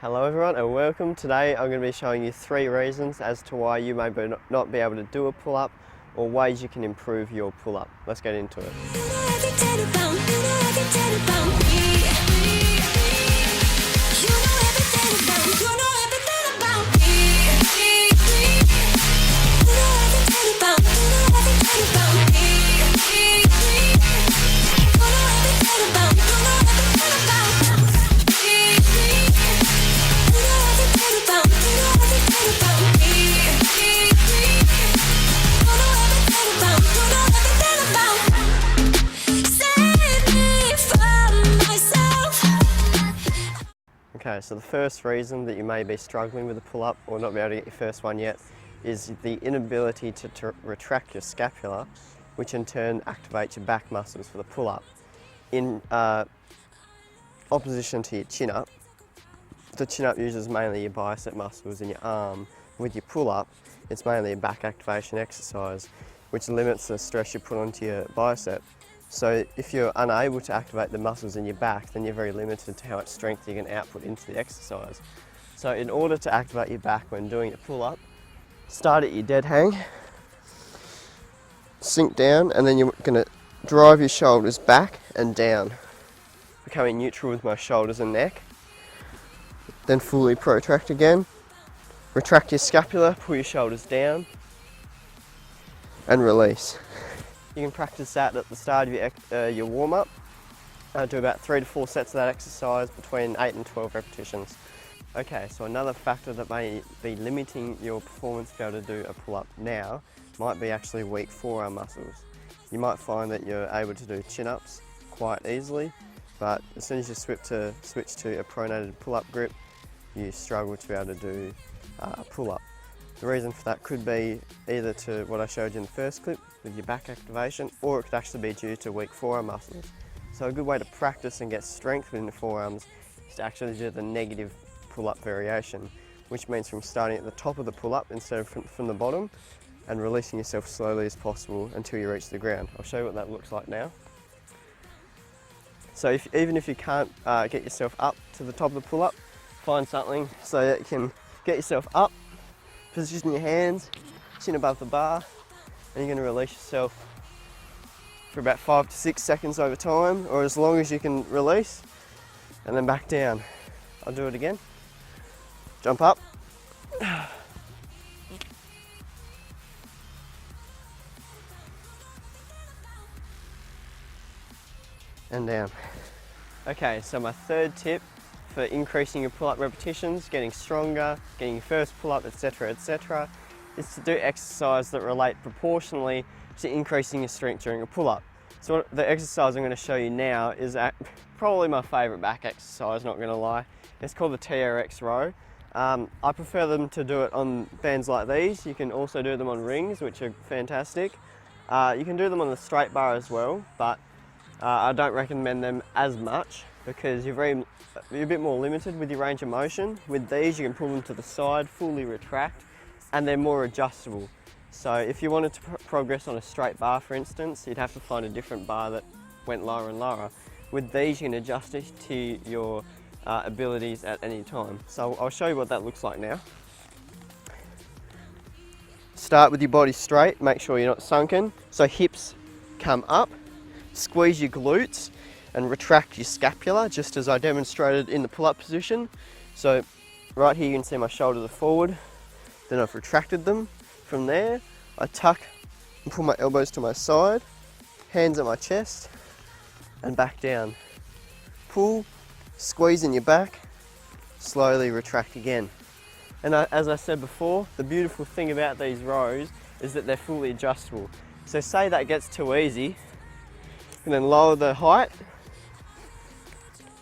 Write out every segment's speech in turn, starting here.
Hello everyone and welcome. Today I'm going to be showing you 3 reasons as to why you may not be able to do a pull-up or ways you can improve your pull-up. Let's get into it. Okay, so the first reason that you may be struggling with a pull-up or not be able to get your first one yet is the inability to retract your scapula, which in turn activates your back muscles for the pull-up. In opposition to your chin-up, the chin-up uses mainly your bicep muscles in your arm. With your pull-up, it's mainly a back activation exercise, which limits the stress you put onto your bicep. So if you're unable to activate the muscles in your back, then you're very limited to how much strength you can output into the exercise. So in order to activate your back when doing a pull-up, start at your dead hang, sink down, and then you're going to drive your shoulders back and down, becoming neutral with my shoulders and neck. Then fully protract again, retract your scapula, pull your shoulders down, and release. You can practice that at the start of your warm-up. Do about 3 to 4 sets of that exercise between 8 and 12 repetitions. Okay, so another factor that may be limiting your performance to be able to do a pull-up now might be actually weak forearm muscles. You might find that you're able to do chin-ups quite easily, but as soon as you switch to a pronated pull-up grip, you struggle to be able to do a pull-up. The reason for that could be either to what I showed you in the first clip with your back activation, or it could actually be due to weak forearm muscles. So a good way to practice and get strength within the forearms is to actually do the negative pull-up variation, which means from starting at the top of the pull-up instead of from the bottom, and releasing yourself slowly as possible until you reach the ground. I'll show you what that looks like now. So even if you can't get yourself up to the top of the pull-up, find something so that you can get yourself up. Position your hands, chin above the bar, and you're going to release yourself for about 5 to 6 seconds over time, or as long as you can release, and then back down. I'll do it again. Jump up. And down. Okay, so my third tip for increasing your pull-up repetitions, getting stronger, getting your first pull-up, etc., is to do exercise that relate proportionally to increasing your strength during a pull-up. So the exercise I'm going to show you now is probably my favourite back exercise, not going to lie. It's called the TRX row. I prefer them to do it on bands like these. You can also do them on rings, which are fantastic. You can do them on the straight bar as well, but I don't recommend them as much because you're a bit more limited with your range of motion. With these you can pull them to the side, fully retract, and they're more adjustable. So if you wanted to progress on a straight bar, for instance, you'd have to find a different bar that went lower and lower. With these you can adjust it to your abilities at any time. So I'll show you what that looks like now. Start with your body straight, make sure you're not sunken. So hips come up, squeeze your glutes, and retract your scapula, just as I demonstrated in the pull-up position. So right here you can see my shoulders are forward, then I've retracted them. From there, I tuck and pull my elbows to my side, hands at my chest, and back down. Pull, squeeze in your back, slowly retract again. And as I said before, the beautiful thing about these rows is that they're fully adjustable. So say that gets too easy, and then lower the height.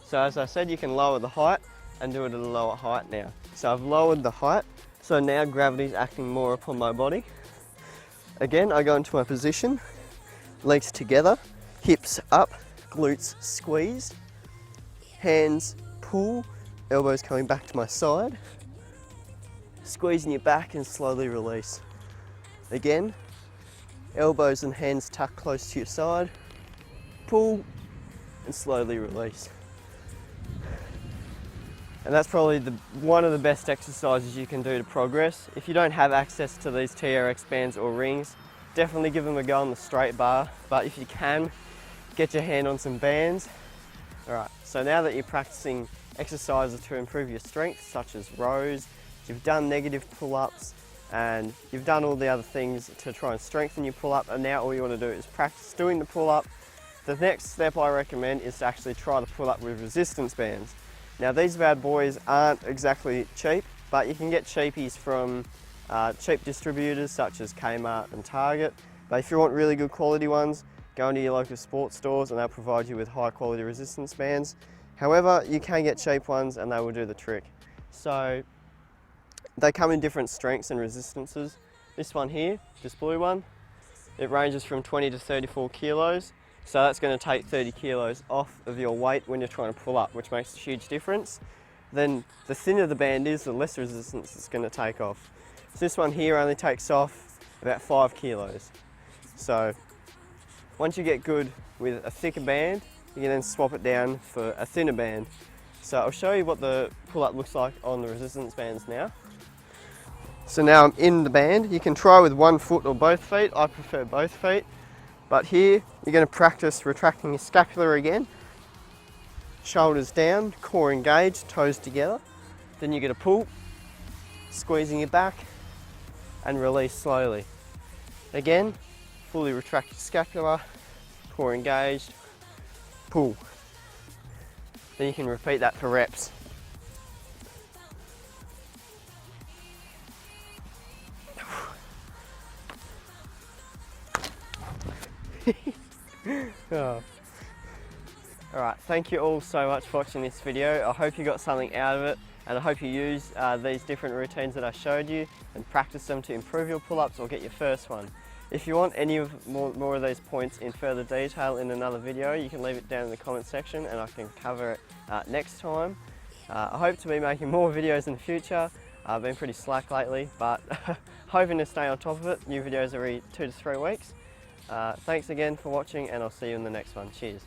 So as I said, you can lower the height and do it at a lower height now. So I've lowered the height, so now gravity's acting more upon my body. Again, I go into my position, legs together, hips up, glutes squeezed, hands pull, elbows coming back to my side, squeezing your back and slowly release. Again, elbows and hands tucked close to your side, pull and slowly release. And that's probably one of the best exercises you can do to progress. If you don't have access to these TRX bands or rings, definitely give them a go on the straight bar. But if you can, get your hand on some bands. Alright, so now that you're practicing exercises to improve your strength, such as rows, you've done negative pull-ups, and you've done all the other things to try and strengthen your pull-up, and now all you want to do is practice doing the pull-up. The next step I recommend is to actually try the pull-up with resistance bands. Now these bad boys aren't exactly cheap, but you can get cheapies from cheap distributors such as Kmart and Target. But if you want really good quality ones, go into your local sports stores and they'll provide you with high quality resistance bands. However, you can get cheap ones and they will do the trick. So they come in different strengths and resistances. This one here, this blue one, it ranges from 20 to 34 kilos. So that's going to take 30 kilos off of your weight when you're trying to pull up, which makes a huge difference. Then the thinner the band is, the less resistance it's going to take off. So this one here only takes off about 5 kilos. So once you get good with a thicker band, you can then swap it down for a thinner band. So I'll show you what the pull-up looks like on the resistance bands now. So now I'm in the band. You can try with one foot or both feet. I prefer both feet. But here, you're going to practice retracting your scapula again. Shoulders down, core engaged, toes together. Then you're going to pull, squeezing your back, and release slowly. Again, fully retract your scapula, core engaged, pull. Then you can repeat that for reps. Oh. Alright, thank you all so much for watching this video. I hope you got something out of it, and I hope you use these different routines that I showed you and practice them to improve your pull-ups or get your first one. If you want any of more of these points in further detail in another video, you can leave it down in the comment section and I can cover it next time. I hope to be making more videos in the future. I've been pretty slack lately, but hoping to stay on top of it. New videos every 2 to 3 weeks. Thanks again for watching, and I'll see you in the next one. Cheers.